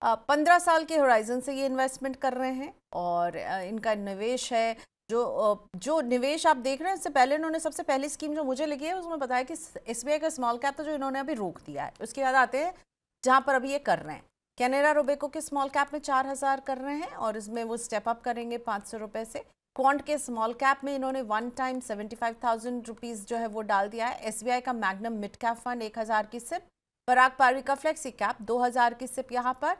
15 साल के होराइजन से ये इन्वेस्टमेंट कर रहे हैं और इनका निवेश है जो निवेश आप देख रहे हैं। इससे पहले इन्होंने सबसे पहली स्कीम जो मुझे लगी है उसमें बताया कि एसबीआई का स्मॉल कैप था जो इन्होंने अभी रोक दिया है। उसके बाद आते हैं जहां पर अभी ये कर रहे हैं। कैनेरा रोबेको के स्मॉल कैप में 4,000 कर रहे हैं और इसमें वो स्टेप अप करेंगे 500 रुपए से। क्वांट के स्मॉल कैप में इन्होंने वन टाइम 75,000 रुपीज जो है वो डाल दिया है। एसबीआई का मैग्नम मिड कैप फंड 1,000 की सिप। पराग पारवी का फ्लेक्सी कैप 2,000 की सिप यहाँ पर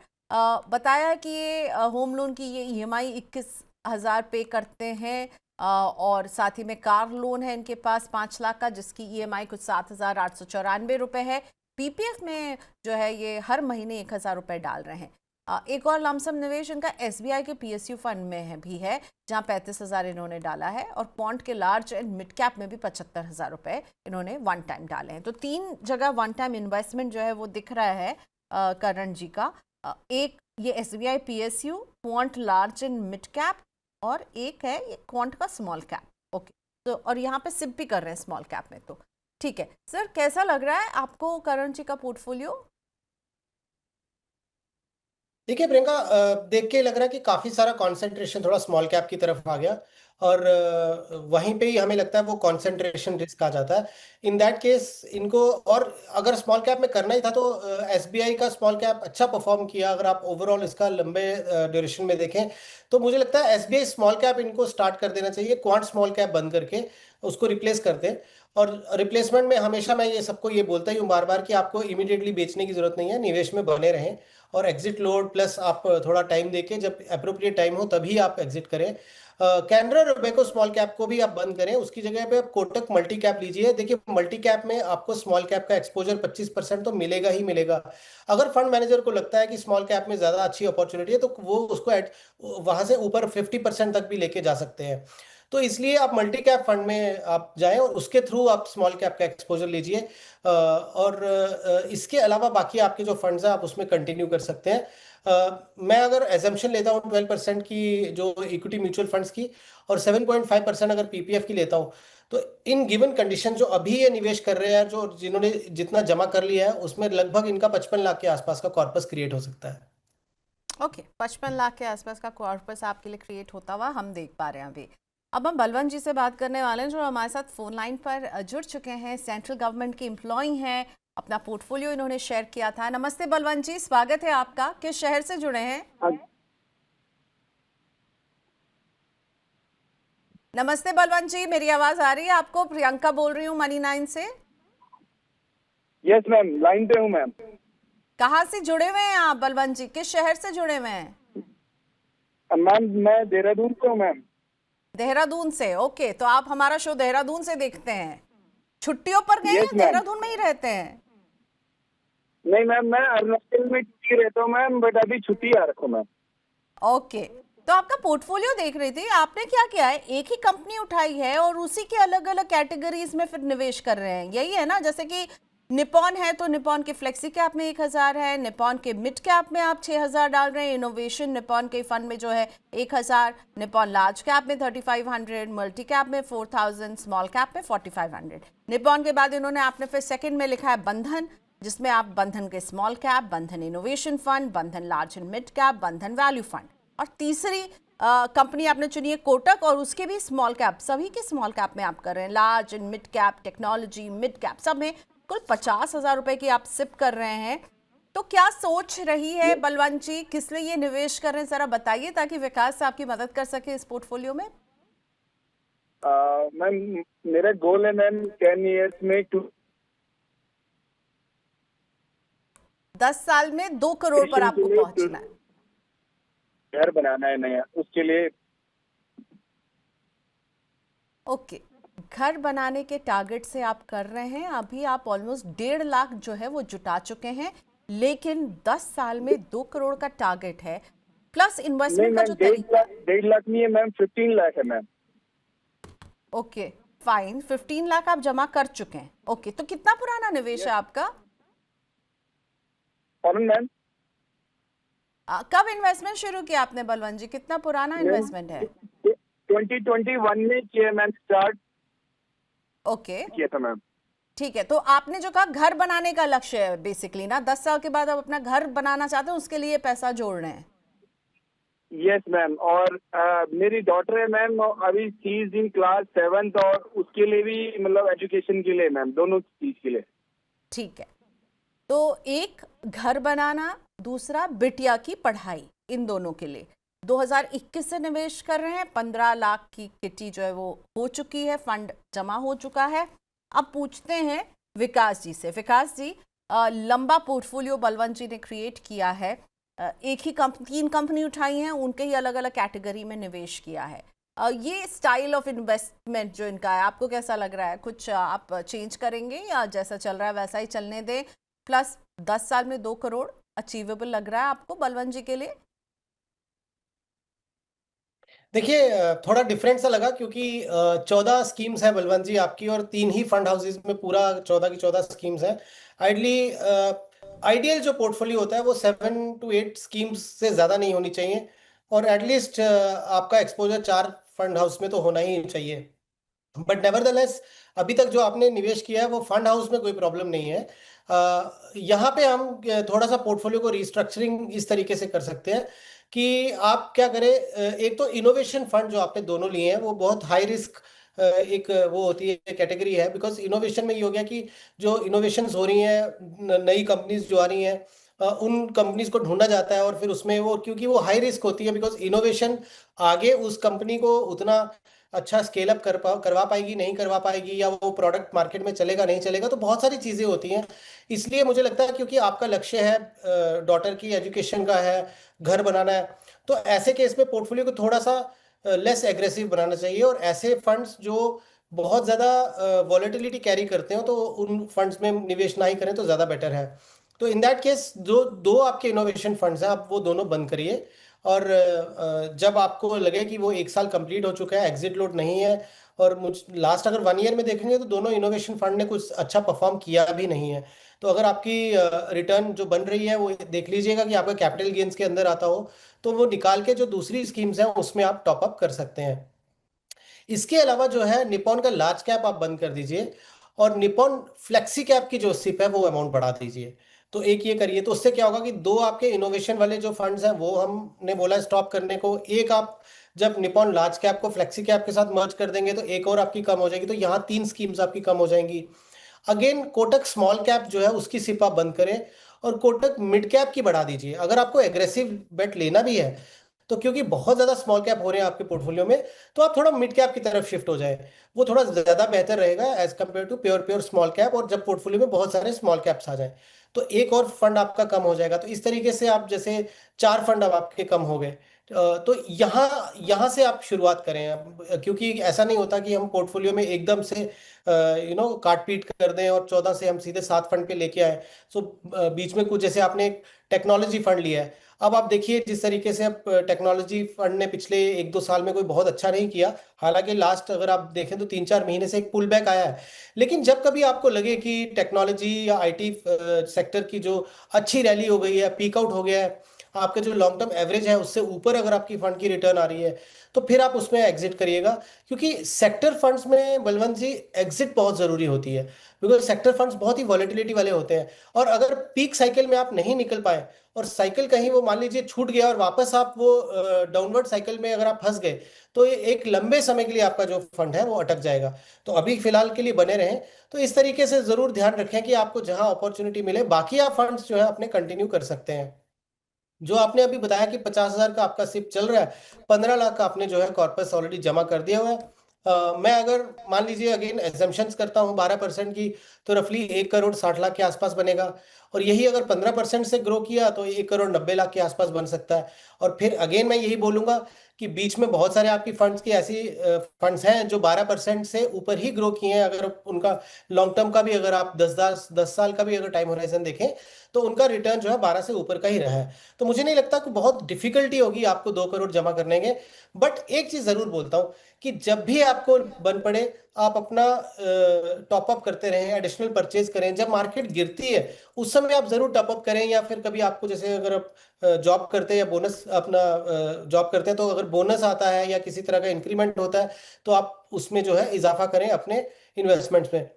बताया कि ये होम लोन की ये ईएमआई 21,000 पे करते हैं और साथ ही में कार लोन है इनके पास 5 लाख का जिसकी ईएमआई कुछ 7,894 रुपए है। पीपीएफ में जो है ये हर महीने 1,000 रुपए डाल रहे हैं। एक और लमसम निवेश इनका एसबीआई के पीएसयू फंड में है भी है जहां 35,000 इन्होंने डाला है और क्वांट के लार्ज एंड मिड कैप में भी 75,000 रुपए इन्होंने वन टाइम डाले हैं। तो 3 जगह वन टाइम इन्वेस्टमेंट जो है वो दिख रहा है करण जी का। एक ये SBI PSU, quant large and mid cap और एक है ये क्वांट का स्मॉल कैप। ओके, तो और यहाँ पे सिप भी कर रहे हैं स्मॉल कैप में। तो ठीक है सर, कैसा लग रहा है आपको करण जी का पोर्टफोलियो? देखिए प्रियंका, देख के लग रहा है कि काफी सारा कंसंट्रेशन थोड़ा स्मॉल कैप की तरफ आ गया और वहीं पे ही हमें लगता है वो कंसंट्रेशन रिस्क आ जाता है। इन दैट केस इनको, और अगर स्मॉल कैप में करना ही था तो एसबीआई का स्मॉल कैप अच्छा परफॉर्म किया। अगर आप ओवरऑल इसका लंबे ड्यूरेशन में देखें तो मुझे लगता है एसबीआई स्मॉल कैप इनको स्टार्ट कर देना चाहिए, क्वांट स्मॉल कैप बंद करके उसको रिप्लेस कर दें। और रिप्लेसमेंट में हमेशा मैं ये सबको ये बोलता ही हूँ बार बार कि आपको इमीडिएटली बेचने की जरूरत नहीं है, निवेश में बने रहें और एग्जिट लोड प्लस आप थोड़ा टाइम देके जब अप्रोप्रिएट टाइम हो तभी आप एग्जिट करें। कैनरा रोबेको स्मॉल कैप को भी आप बंद करें, उसकी जगह पे आप कोटक मल्टी कैप लीजिए। देखिए मल्टी कैप में आपको स्मॉल कैप का एक्सपोजर 25% तो मिलेगा ही मिलेगा। अगर फंड मैनेजर को लगता है कि स्मॉल कैप में ज़्यादा अच्छी अपॉर्चुनिटी है तो वो उसको वहां से ऊपर 50% तक भी लेके जा सकते हैं। तो इसलिए आप मल्टी कैप फंड में आप जाएं और उसके थ्रू आप स्मॉल कैप का एक्सपोजर लीजिए। और इसके अलावा बाकी आपके जो फंड्स हैं आप उसमें कंटिन्यू कर सकते हैं। मैं अगर एजम्पशन लेता हूँ 12% की जो इक्विटी म्यूचुअल फंड्स की और 7.5% अगर पीपीएफ की लेता हूँ तो इन गिवन कंडीशन जो अभी ये निवेश कर रहे हैं, जो जिन्होंने जितना जमा कर लिया है उसमें लगभग इनका 55 लाख के आसपास का कॉर्पस क्रिएट हो सकता है। ओके, 55 लाख के आसपास का कॉर्पस आपके लिए क्रिएट होता हुआ हम देख पा रहे हैं अभी। अब हम बलवंत जी से बात करने वाले हैं जो हमारे साथ फोन लाइन पर जुड़ चुके हैं। सेंट्रल गवर्नमेंट के एम्प्लॉय हैं, अपना पोर्टफोलियो इन्होंने शेयर किया था। नमस्ते बलवंत जी, स्वागत है आपका। किस शहर से जुड़े हैं? नमस्ते बलवंत जी, मेरी आवाज आ रही है आपको? प्रियंका बोल रही हूँ मनी 9 से। यस मैम, लाइन पे हूँ मैम। कहाँ से जुड़े हुए हैं आप बलवंत जी? किस शहर से जुड़े हुए हैं? मैम मैं देहरादून से हूँ मैम। देहरादून से? ओके, तो आप हमारा शो देहरादून से देखते हैं। छुट्टियों पर गए यस या मैम। देहरादून में ही रहते हैं? नहीं मैम, मैं अरुणाचल में छुट्टी रहता हूँ मैम, बट अभी छुट्टी आ रखा हूँ मैम। ओके, तो आपका पोर्टफोलियो देख रही थी, आपने क्या किया है? एक ही कंपनी उठाई है और उसी के अलग अलग कैटेगरीज में फिर निवेश कर रहे हैं, यही है ना? जैसे कि निपॉन है तो निपॉन के फ्लेक्सी कैप में 1,000 है, निपॉन के मिड कैप में आप 6,000 डाल रहे हैं, इनोवेशन निपॉन के फंड में जो है 1,000, निपॉन लार्ज कैप में 3,500, मल्टी कैप में 4,000, स्मॉल कैप में 4,500। निपॉन के बाद इन्होंने आपने फिर सेकंड में लिखा है बंधन, जिसमें आप बंधन के स्मॉल कैप, बंधन इनोवेशन फंड, बंधन लार्ज एंड मिड कैप, बंधन वैल्यू फंड, और तीसरी कंपनी आपने चुनी है कोटक और उसके भी स्मॉल कैप। सभी के स्मॉल कैप में आप कर रहे हैं, large and mid cap, technology, mid cap, सब में कुल 50,000 रुपए की आप सिप कर रहे हैं। तो क्या सोच रही है बलवंत जी, किस लिए ये निवेश कर रहे हैं, जरा बताइए ताकि विकास से आपकी मदद कर सके इस पोर्टफोलियो में। मैम मेरा गोल है मैम 10 इयर्स में 10 साल में 2 करोड़ पर आपको पहुंचना है। घर बनाना है नया, उसके लिए। ओके, घर बनाने के टारगेट से आप कर रहे हैं। अभी आप ऑलमोस्ट 1.5 लाख जो है वो जुटा चुके हैं, लेकिन 10 साल में 2 करोड़ का टारगेट है, प्लस इन्वेस्टमेंट का जो तरीका। 1.5 लाख नहीं है मैम, 15 लाख है मैम। ओके फाइन, 15 लाख आप जमा कर चुके हैं। ओके, तो कितना पुराना निवेश है आपका? और मैम कब इन्वेस्टमेंट शुरू किया आपने बलवंत जी? कितना पुराना इन्वेस्टमेंट है? 2021 में किया मैम, स्टार्ट ओके किया था मैम। ठीक है, तो आपने जो कहा घर बनाने का लक्ष्य है बेसिकली ना, 10 साल के बाद आप अपना घर बनाना चाहते हैं, उसके लिए पैसा जोड़ रहे हैं। यस मैम, और मेरी डॉटर है मैम, अभी she is in class 7th, और उसके लिए भी मतलब एजुकेशन के लिए मैम, दोनों चीज के लिए। ठीक है, तो एक घर बनाना, दूसरा बिटिया की पढ़ाई, इन दोनों के लिए 2021 से निवेश कर रहे हैं। 15 लाख की किटी जो है वो हो चुकी है, फंड जमा हो चुका है। अब पूछते हैं विकास जी से। विकास जी, लंबा पोर्टफोलियो बलवंत जी ने क्रिएट किया है, एक ही 3 कंपनी उठाई हैं, उनके ही अलग अलग कैटेगरी में निवेश किया है। ये स्टाइल ऑफ इन्वेस्टमेंट जो इनका है, आपको कैसा लग रहा है? कुछ आप चेंज करेंगे या जैसा चल रहा है वैसा ही चलने दें? प्लस 10 साल में 2 करोड़ अचीवेबल लग रहा है आपको बलवंत जी के लिए? देखिए, थोड़ा डिफरेंट सा लगा क्योंकि 14 स्कीम्स है बलवंत जी आपकी, और 3 ही फंड हाउसेज में पूरा 14 की 14 स्कीम्स हैं। आइडली आइडियल जो पोर्टफोलियो होता है वो 7 to 8 स्कीम्स से ज़्यादा नहीं होनी चाहिए, और एटलीस्ट आपका एक्सपोजर 4 फंड हाउस में तो होना ही चाहिए। बट नेवरदलेस अभी तक जो आपने निवेश किया है वो फंड हाउस में कोई प्रॉब्लम नहीं है। यहाँ पे हम थोड़ा सा पोर्टफोलियो को रिस्ट्रक्चरिंग इस तरीके से कर सकते हैं कि आप क्या करें। एक तो इनोवेशन फंड जो आपने दोनों लिए हैं वो बहुत हाई रिस्क एक वो होती है, कैटेगरी है, बिकॉज इनोवेशन में ये हो गया कि जो इनोवेशंस हो रही हैं, नई कंपनीज जो आ रही हैं, उन कंपनीज को ढूंढा जाता है, और फिर उसमें वो, क्योंकि वो हाई रिस्क होती है, बिकॉज इनोवेशन आगे उस कंपनी को उतना अच्छा स्केल अप करवा पाएगी नहीं करवा पाएगी, या वो प्रोडक्ट मार्केट में चलेगा नहीं चलेगा, तो बहुत सारी चीज़ें होती हैं। इसलिए मुझे लगता है क्योंकि आपका लक्ष्य है डॉटर की एजुकेशन का है, घर बनाना है, तो ऐसे केस में पोर्टफोलियो को थोड़ा सा लेस एग्रेसिव बनाना चाहिए, और ऐसे फंड्स जो बहुत ज़्यादा वॉलेटिलिटी कैरी करते हो तो उन फंड्स में निवेश ना ही करें तो ज़्यादा बेटर है। तो इन दैट केस जो दो आपके इनोवेशन फंड्स हैं आप वो दोनों बंद करिए, और जब आपको लगे कि वो 1 साल कंप्लीट हो चुका है, एग्जिट लोड नहीं है, और मुझ लास्ट अगर 1 ईयर में देखेंगे तो दोनों इनोवेशन फंड ने कुछ अच्छा परफॉर्म किया भी नहीं है। तो अगर आपकी रिटर्न जो बन रही है वो देख लीजिएगा कि आपका कैपिटल गेन्स के अंदर आता हो, तो वो निकाल के जो दूसरी स्कीम्स हैं उसमें आप टॉप अप कर सकते हैं। इसके अलावा जो है निपॉन का लार्ज कैप आप बंद कर दीजिए, और निपॉन फ्लेक्सी कैप की जो सिप है वो अमाउंट बढ़ा दीजिए। तो एक ये करिए, तो उससे क्या होगा कि 2 आपके इनोवेशन वाले जो फंड्स हैं वो हमने बोला स्टॉप करने को, एक आप जब निपॉन लार्ज कैप को फ्लेक्सी कैप के साथ मर्ज कर देंगे तो एक और आपकी कम हो जाएगी, तो यहाँ 3 स्कीम्स आपकी कम हो जाएंगी। अगेन कोटक स्मॉल कैप जो है उसकी सिप आप बंद करें, और कोटक मिड कैप की बढ़ा दीजिए। अगर आपको एग्रेसिव बेट लेना भी है तो क्योंकि बहुत ज़्यादा स्मॉल कैप हो रहे हैं आपके पोर्टफोलियो में, तो आप थोड़ा मिड कैप की तरफ शिफ्ट हो जाए, वो थोड़ा ज़्यादा बेहतर रहेगा as compare to pure pure small cap, और जब पोर्टफोलियो में बहुत सारे स्मॉल कैप्स आ जाए तो एक और फंड आपका कम हो जाएगा। तो इस तरीके से आप जैसे 4 फंड अब आपके कम हो गए। तो यहाँ यहाँ से आप शुरुआत करें क्योंकि ऐसा नहीं होता कि हम पोर्टफोलियो में एकदम से काट पीट कर दें और 14 से हम सीधे 7 फंड पे लेके आए। सो बीच में कुछ, जैसे आपने एक टेक्नोलॉजी फंड लिया है, अब आप देखिए जिस तरीके से अब टेक्नोलॉजी फंड ने पिछले 1-2 साल में कोई बहुत अच्छा नहीं किया, हालांकि लास्ट अगर आप देखें तो 3-4 महीने से एक पुल बैक आया है। लेकिन जब कभी आपको लगे कि टेक्नोलॉजी या आईटी सेक्टर की जो अच्छी रैली हो गई है, पीक आउट हो गया है, आपके जो लॉन्ग टर्म एवरेज है उससे ऊपर अगर आपकी फंड की रिटर्न आ रही है, तो फिर आप उसमें एग्जिट करिएगा। क्योंकि सेक्टर फंड्स में बलवंत जी एग्जिट बहुत ज़रूरी होती है, बिकॉज सेक्टर फंड्स बहुत ही वॉलेटिलिटी वाले होते हैं, और अगर पीक साइकिल में आप नहीं निकल पाए और साइकिल कहीं वो मान लीजिए छूट गया और वापस आप वो डाउनवर्ड साइकिल में अगर आप फंस गए, तो ये एक लंबे समय के लिए आपका जो फंड है वो अटक जाएगा। तो अभी फिलहाल के लिए बने रहें। तो इस तरीके से ज़रूर ध्यान रखें कि आपको जहां अपॉर्चुनिटी मिले, बाकी आप फंड्स जो है अपने कंटिन्यू कर सकते हैं। जो आपने अभी बताया कि 50,000 का आपका सिप चल रहा है, 15 लाख का आपने जो है कॉर्पस ऑलरेडी जमा कर दिया हुआ है। मैं अगर मान लीजिए अगेन एग्जम्पशंस करता हूँ 12% की, तो रफली 1 करोड़ 60 लाख के आसपास बनेगा, और यही अगर 15% से ग्रो किया तो 1 करोड़ 90 लाख के आसपास बन सकता है। और फिर अगेन मैं यही बोलूंगा कि बीच में बहुत सारे आपकी फंड्स की ऐसी फंड्स हैं जो 12% से ऊपर ही ग्रो किए हैं। अगर उनका लॉन्ग टर्म का भी अगर आप 10 साल का भी अगर टाइम होराइजन देखें तो उनका रिटर्न जो है 12 से ऊपर का ही रहा है। तो मुझे नहीं लगता कि बहुत डिफिकल्टी होगी आपको 2 करोड़ जमा करने के। बट एक चीज जरूर बोलता हूं कि जब भी आपको बन पड़े आप अपना टॉप अप करते रहें, एडिशनल परचेज करें। जब मार्केट गिरती है उस समय आप जरूर टॉप अप करें, या फिर कभी आपको, जैसे अगर आप जॉब करते हैं या बोनस अपना जॉब करते हैं, तो अगर बोनस आता है या किसी तरह का इंक्रीमेंट होता है तो आप उसमें जो है इजाफा करें अपने इन्वेस्टमेंट्स में।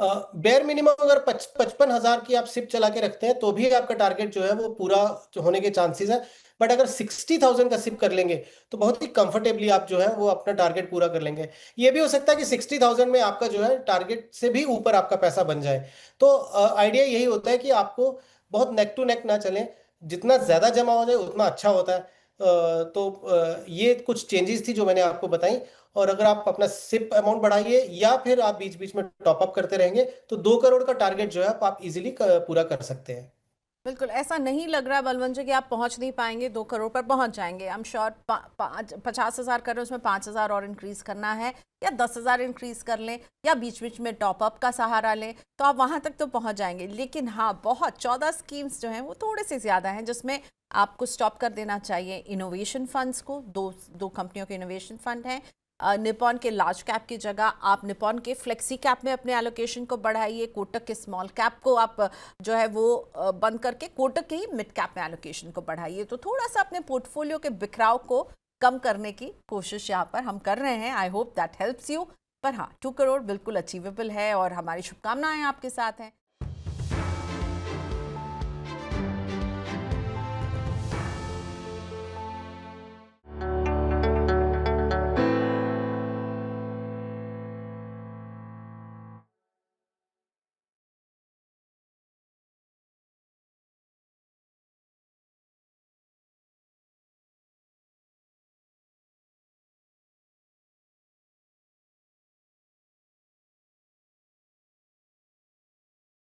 बेयर मिनिमम अगर 55,000 की आप सिप चला के रखते हैं तो भी आपका टारगेट जो है वो पूरा होने के चांसेस है। बट अगर 60,000 का सिप कर लेंगे तो बहुत ही कंफर्टेबली आप जो है वो अपना टारगेट पूरा कर लेंगे। ये भी हो सकता है कि 60,000 में आपका जो है टारगेट से भी ऊपर आपका पैसा बन जाए। तो आइडिया यही होता है कि आपको बहुत नेक टू नेक ना चलें, जितना ज़्यादा जमा हो जाए उतना अच्छा होता है। ये कुछ चेंजेस थी जो मैंने आपको बताई। और अगर आप अपना सिप अमाउंट बढ़ाइए या फिर आप बीच बीच में टॉप अप करते रहेंगे तो 2 करोड़ का टारगेट जो है आप इजीली पूरा कर सकते हैं। बिल्कुल ऐसा नहीं लग रहा बलवंत जी कि आप पहुंच नहीं पाएंगे, 2 करोड़ पर पहुंच जाएंगे। आई एम श्योर 50,000 कर रहे हैं, उसमें 5,000 और इंक्रीज करना है या 10,000 इंक्रीज कर लें या बीच बीच में टॉपअप का सहारा लें तो आप वहां तक तो पहुंच जाएंगे। लेकिन हाँ, बहुत 14 स्कीम्स जो हैं वो थोड़े से ज़्यादा हैं, जिसमें आपको स्टॉप कर देना चाहिए इनोवेशन फंड्स को। दो कंपनियों के इनोवेशन फंड हैं। निपॉन के लार्ज कैप की जगह आप निपॉन के फ्लेक्सी कैप में अपने एलोकेशन को बढ़ाइए। कोटक के स्मॉल कैप को आप जो है वो बंद करके कोटक के ही मिड कैप में एलोकेशन को बढ़ाइए। तो थोड़ा सा अपने पोर्टफोलियो के बिखराव को कम करने की कोशिश यहाँ पर हम कर रहे हैं। I hope that helps you. पर हाँ, 2 करोड़ बिल्कुल अचीवेबल है और हमारी शुभकामनाएं आपके साथ हैं।